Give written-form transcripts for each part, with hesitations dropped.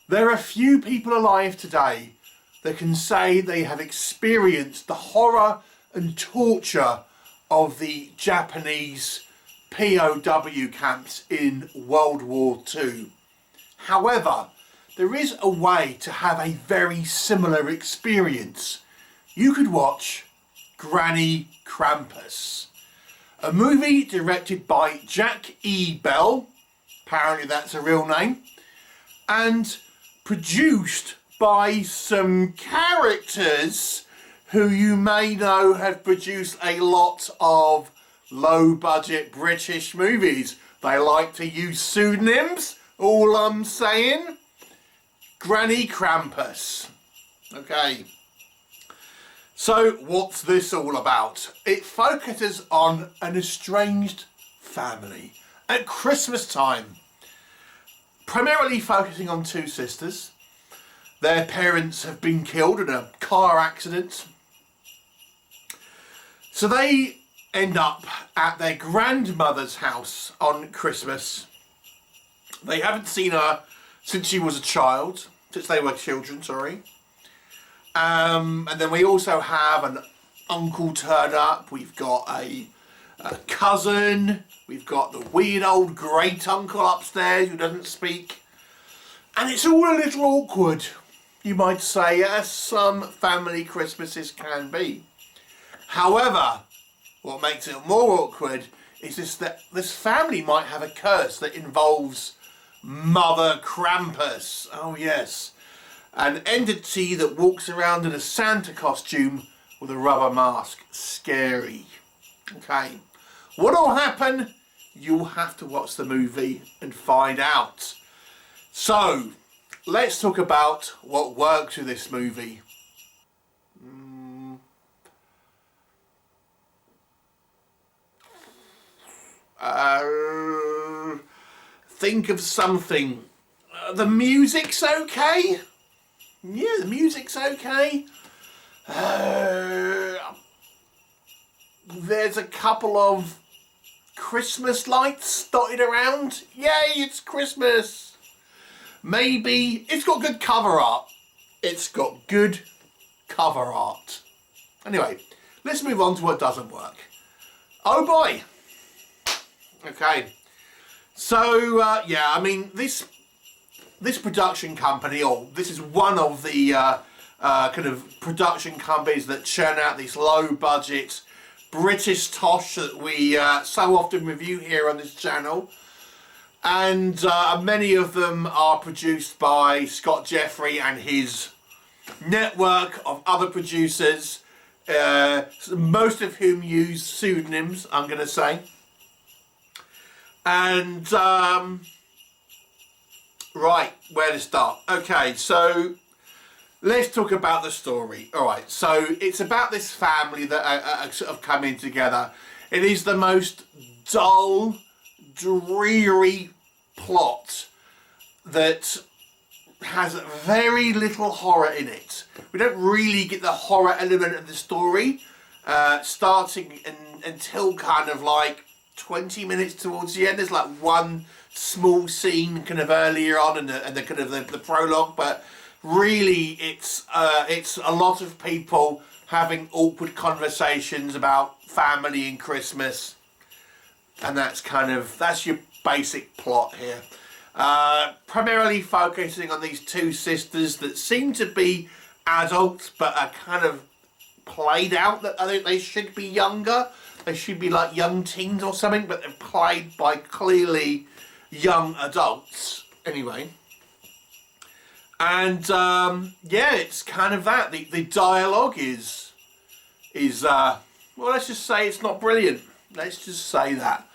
There are few people alive today that can say they have experienced the horror and torture of the Japanese POW camps in World War II. However, there is a way to have a very similar experience. You could watch Granny Krampus, a movie directed by Jack E. Bell, apparently that's a real name, and produced by some characters who you may know have produced a lot of low-budget British movies. They like to use pseudonyms, all I'm saying. Granny Krampus. Okay. So, what's this all about? It focuses on an estranged family at Christmas time. Primarily focusing on two sisters. Their parents have been killed in a car accident. So they end up at their grandmother's house on Christmas. They haven't seen her since she was a child, since they were children, sorry. And then we also have an uncle turn up. We've got a cousin. We've got the weird old great uncle upstairs who doesn't speak. And it's all a little awkward, you might say, as some family Christmases can be. However, what makes it more awkward is that this family might have a curse that involves Mother Krampus. Oh yes. An entity that walks around in a Santa costume with a rubber mask. Scary. Okay. What'll happen? You'll have to watch the movie and find out. So, let's talk about what works with this movie. Think of something. The music's okay. Yeah, the music's okay. There's a couple of Christmas lights dotted around. Yay, it's Christmas. Maybe it's got good cover art. It's got good cover art. Anyway, let's move on to what doesn't work. Oh boy. Okay. So, yeah, I mean, this production company, or this is one of the kind of production companies that churn out these low-budget British tosh that we so often review here on this channel. And many of them are produced by Scott Jeffrey and his network of other producers, most of whom use pseudonyms, I'm going to say. And, right, where to start? Okay, so let's talk about the story. Alright, so it's about this family that are sort of coming together. It is the most dull, dreary plot that has very little horror in it. We don't really get the horror element of the story, starting until kind of like 20 minutes towards the end. There's like one small scene kind of earlier on in the kind of the prologue, but really it's a lot of people having awkward conversations about family and Christmas, and that's your basic plot here. Primarily focusing on these two sisters that seem to be adults but are kind of played out that I think they should be younger. They should be like young teens or something, but they're played by clearly young adults. Anyway. And yeah, it's kind of that. The dialogue is well, let's just say it's not brilliant. Let's just say that.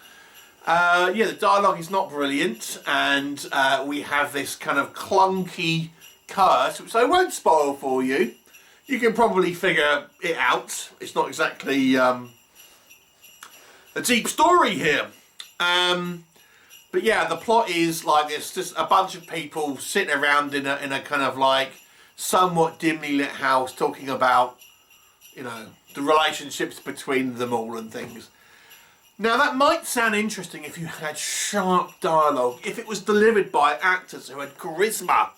Yeah, the dialogue is not brilliant, and we have this kind of clunky curse, which I won't spoil for you. You can probably figure it out. It's not exactly a deep story here. But yeah, the plot is like this, just a bunch of people sitting around in a kind of like somewhat dimly lit house talking about, you know, the relationships between them all and things. Now that might sound interesting if you had sharp dialogue, if it was delivered by actors who had charisma,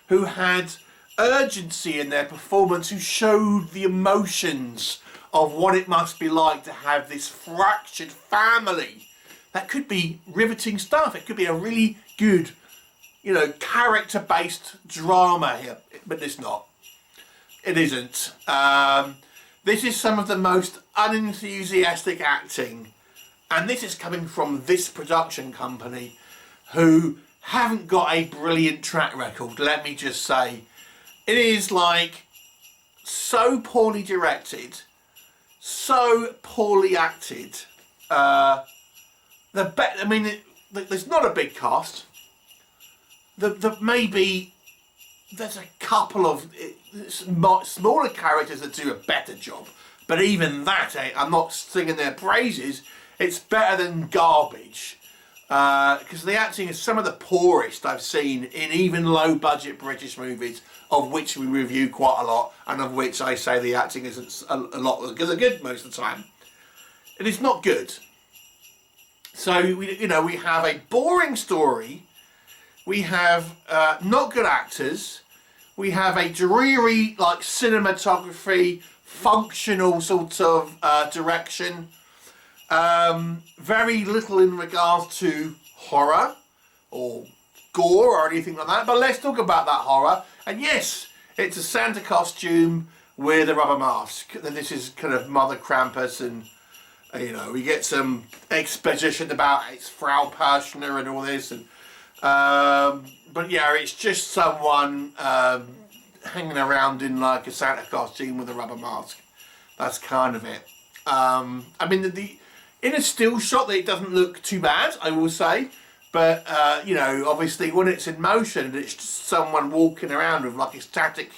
who had urgency in their performance, who showed the emotions of what it must be like to have this fractured family. That could be riveting stuff. It could be a really good, you know, character-based drama here, but it's not. It isn't. This is some of the most unenthusiastic acting, and this is coming from this production company who haven't got a brilliant track record, let me just say. It is like so poorly directed, so poorly acted. I mean, there's not a big cast. Maybe there's a couple of smaller characters that do a better job, but even that, I'm not singing their praises. It's better than garbage, because the acting is some of the poorest I've seen in even low-budget British movies, of which we review quite a lot, and of which I say the acting isn't a lot good most of the time. It is not good. So we have a boring story. We have not good actors. We have a dreary, like, cinematography, functional sort of direction. Very little in regards to horror or gore or anything like that. But let's talk about that horror. And yes, it's a Santa costume with a rubber mask. And this is kind of Mother Krampus, and you know, we get some exposition about it's Frau Perschner and all this, and but yeah, it's just someone hanging around in like a Santa costume with a rubber mask. That's kind of it. I mean, in a still shot, it doesn't look too bad, I will say, but you know, obviously when it's in motion, it's just someone walking around with like a static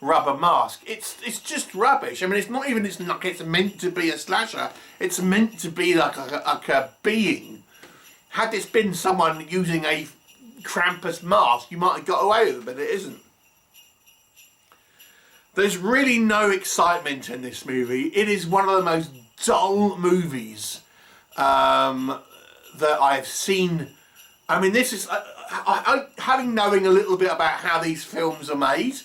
rubber mask. It's just rubbish. I mean, it's not even. It's meant to be a slasher. It's meant to be like a being. Had this been someone using a Krampus mask, you might have got away with it, but it isn't. There's really no excitement in this movie. It is one of the most dull movies that I've seen. I mean, this is having knowing a little bit about how these films are made.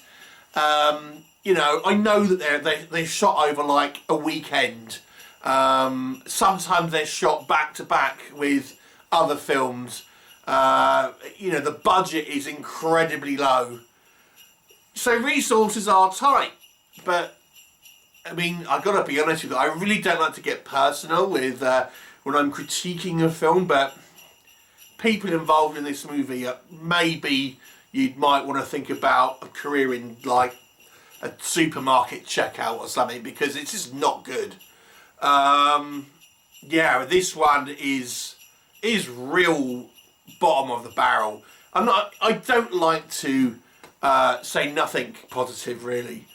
You know, I know that they're shot over like a weekend. Sometimes they're shot back to back with other films. You know, the budget is incredibly low, so resources are tight. But I mean, I've got to be honest with you, I really don't like to get personal with when I'm critiquing a film, but people involved in this movie, maybe you might want to think about a career in like a supermarket checkout or something, because it's just not good. Yeah, this one is real bottom of the barrel. I don't like to say nothing positive really,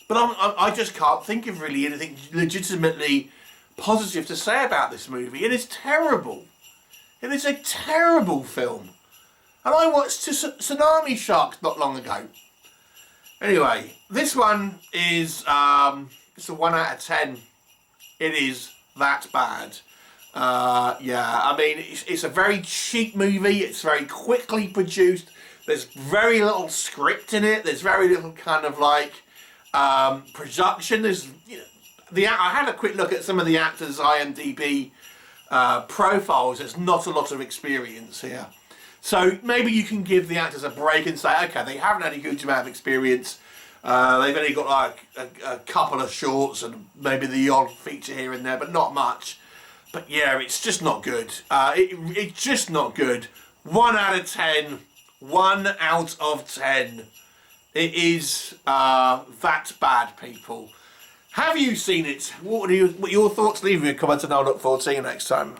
but I just can't think of really anything legitimately positive to say about this movie. It is terrible. It is a terrible film. And I watched Tsunami Sharks not long ago. Anyway, this one is it's a 1 out of 10. It is that bad. Yeah, I mean, it's a very cheap movie. It's very quickly produced. There's very little script in it. There's very little kind of like production. There's, you know, I had a quick look at some of the actors' IMDb profiles. There's not a lot of experience here. So maybe you can give the actors a break and say, okay, they haven't had a huge amount of experience. They've only got like a couple of shorts and maybe the odd feature here and there, but not much. But yeah, it's just not good. It's just not good. 1 out of 10. 1 out of 10. It is that bad, people. Have you seen it? What are your thoughts? Leave me a comment and I'll look forward to seeing you next time.